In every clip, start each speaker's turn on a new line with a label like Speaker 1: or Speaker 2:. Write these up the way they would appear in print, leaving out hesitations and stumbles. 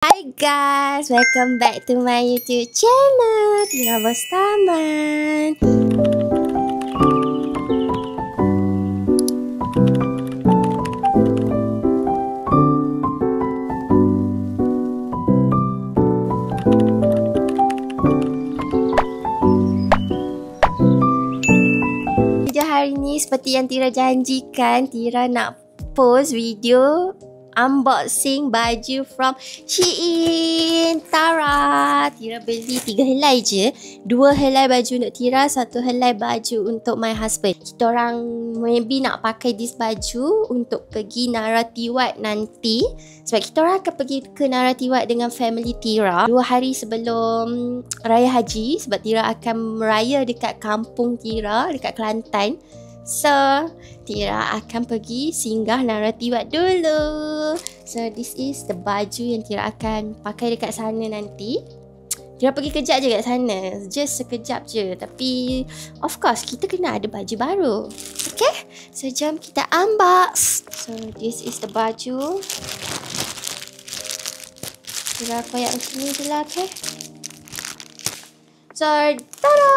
Speaker 1: Hi guys, welcome back to my YouTube channel, Tira Bostaman. Video hari ni seperti yang Tira janjikan, Tira nak post video unboxing baju from Shein. Tara, Tira beli 3 helai je. 2 helai baju untuk Tira, 1 helai baju untuk my husband. Kita orang maybe nak pakai this baju untuk pergi Naratiwat nanti. Sebab kita orang akan pergi ke Naratiwat dengan family Tira 2 hari sebelum Raya Haji. Sebab Tira akan meraya dekat kampung Tira, dekat Kelantan. So, Tira akan pergi singgah Naratiwat dulu. So, this is the baju yang Tira akan pakai dekat sana nanti. Tira pergi kejap je kat sana. Just sekejap je. Tapi, of course, kita kena ada baju baru. Okay? So, jom kita unbox. So, this is the baju. Tira koyak macam ni je lah, okay? So, tada!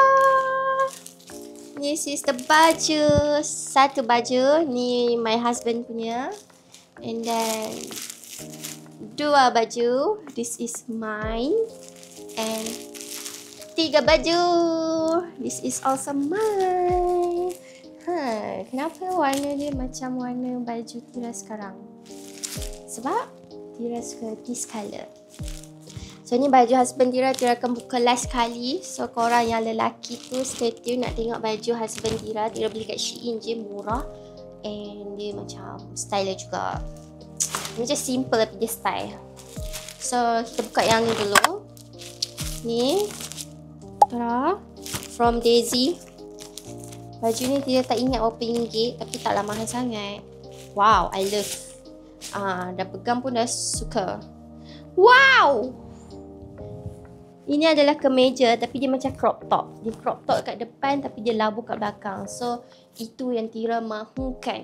Speaker 1: This is the baju. Satu baju ni my husband punya. And then 2 baju. This is mine. And 3 baju. This is also mine. Kenapa warna dia macam warna baju Tira sekarang? Sebab Tira suka this colour. So ni baju husband Tira, Tira akan buka last kali. So korang yang lelaki tu stay tune nak tengok baju husband Tira. Tira beli kat Shein je, murah. And dia macam style dia juga. Macam simple tapi dia style. So kita buka yang ni dulu. Ni Tara, from Daisy. Baju ni Tira tak ingat berapa ringgit, tapi taklah mahal sangat. Wow, I love. Dah pegang pun dah suka. Wow! Ini adalah kemeja tapi dia macam crop top. Dia crop top kat depan tapi dia labu kat belakang. So, itu yang Tira mahukan.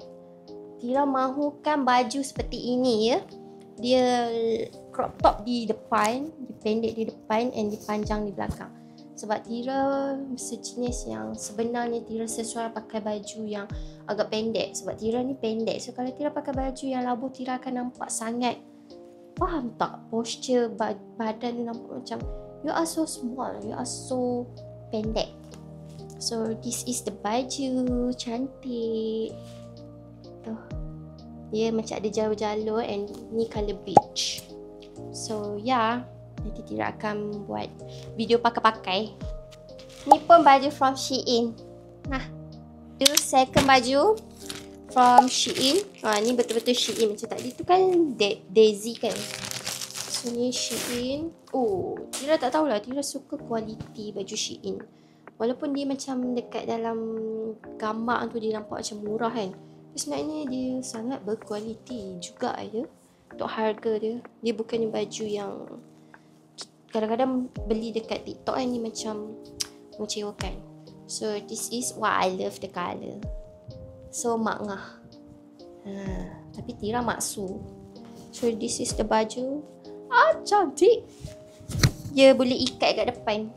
Speaker 1: Tira mahukan baju seperti ini ya. Dia crop top di depan, dia pendek di depan and dia panjang di belakang. Sebab Tira sejenis yang sebenarnya Tira sesuai pakai baju yang agak pendek. Sebab Tira ni pendek. So, kalau Tira pakai baju yang labu, Tira akan nampak sangat, faham tak? Posture badan dia nampak macam you are so small, you are so pendek. So this is the baju, cantik. Tuh, dia macam ada jalur-jalur and ni colour beige. So yeah, nanti Tira akan buat video pakai-pakai. Ni pun baju from Shein. Nah, tu second baju from Shein. Ni betul-betul Shein. Macam tadi tu kan Daisy kan. So ni Shein. Oh, Tira tak tahulah, Tira suka kualiti baju Shein. Walaupun dia macam dekat dalam gambar tu dia nampak macam murah kan, sebenarnya dia sangat berkualiti juga ya. Untuk harga dia, dia bukannya baju yang kadang-kadang beli dekat TikTok kan, ni macam mengecewakan. So this is why I love the colour. So mak ngah. Tapi Tira maksu. So this is the baju. Cantik. Dia boleh ikat kat depan.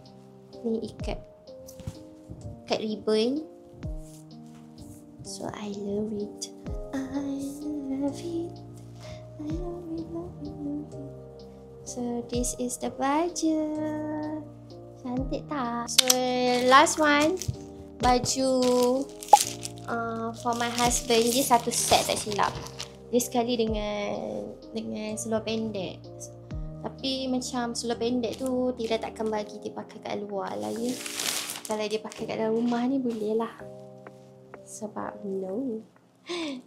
Speaker 1: Ni ikat ribbon. So I love it. I love it. I love it, love it, love it. So this is the baju. Cantik tak? So last one, baju for my husband. Dia satu set tak silap. Dia sekali dengan seluar pendek. Tapi macam seluar pendek tu Tira takkan bagi dia pakai kat luar lah ya. Kalau dia pakai kat dalam rumah ni boleh lah. Sebab no,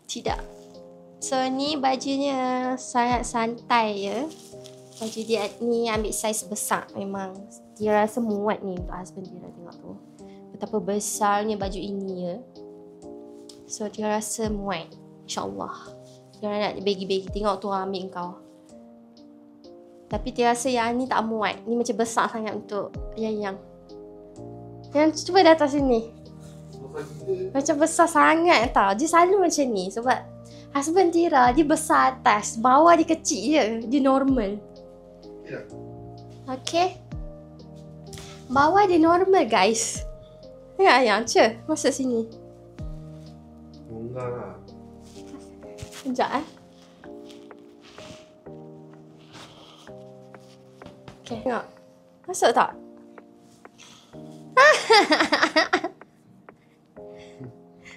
Speaker 1: tidak. So ni bajunya sangat santai ya. Baju dia ni ambil saiz besar. Memang Tira rasa muat ni untuk husband Tira. Tengok tu betapa besarnya baju ini ya. So Tira rasa muat, InsyaAllah. Tira nak bagi-bagi. Tengok tu ambil kau. Tapi Tira rasa yang ni tak muat. Ni macam besar sangat untuk yang cuba datang sini. Macam besar sangat tau. Dia selalu macam ni. Sebab husband Tira dia besar atas, bawah dia kecil je. Dia normal.
Speaker 2: Ya.
Speaker 1: Okay. Bawah dia normal guys. Ya, yang ce. Masuk sini.
Speaker 2: Bunga lah.
Speaker 1: Sekejap Okay, tengok. Masuk tak?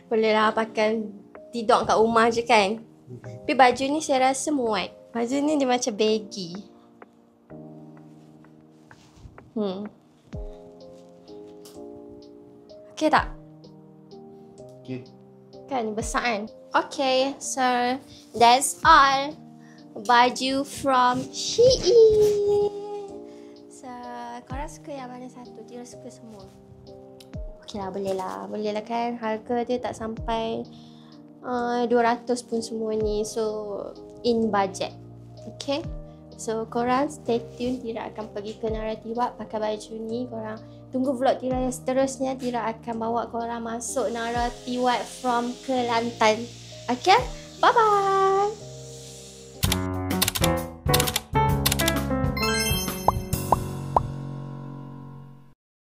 Speaker 1: Boleh lah pakai tidur kat rumah je kan. Tapi baju ni saya rasa muat. Baju ni dia macam baggy. Okay tak?
Speaker 2: Okay.
Speaker 1: Kan besar kan? Okay, so that's all. Baju from Shein. So, korang suka yang mana satu? Tira suka semua? Okay lah, boleh lah. Boleh lah kan? Harga dia tak sampai 200 pun semua ni. So, in budget. Okay? So, korang stay tune. Tira akan pergi ke Naratiwak pakai baju ni. Korang tunggu vlog Tira yang seterusnya. Tira akan bawa korang masuk Naratiwak from Kelantan. Okay? Bye-bye!